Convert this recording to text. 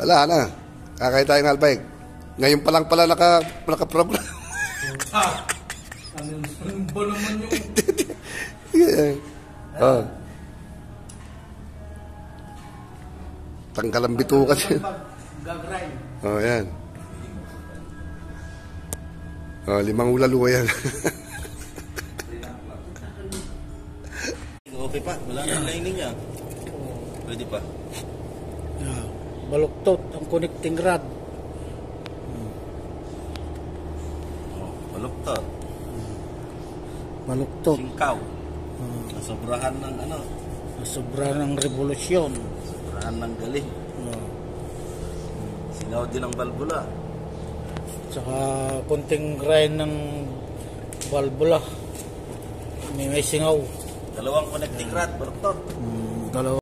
Wala na. Kakaya tayong halbike. Ngayon pa lang pala naka-program. Ano ba naman yung... Oh. Tanggal ang bituka siya. Gagrind. Oh, yan. Oh, 5 ulaluwa yan. Okay pa, wala nang lining niya. Pwede pa. Yeah. Baluktot ang connecting rod. Baluktot. Baluktot. Singkaw. Nasobrahan ng ano? Sobra ng revolusyon. Sobrahan ng galing. Singaw din ang balbula. Tsaka konting grind ng valvula. May singaw. Dalawang connecting rod, baluktot. Dalawa.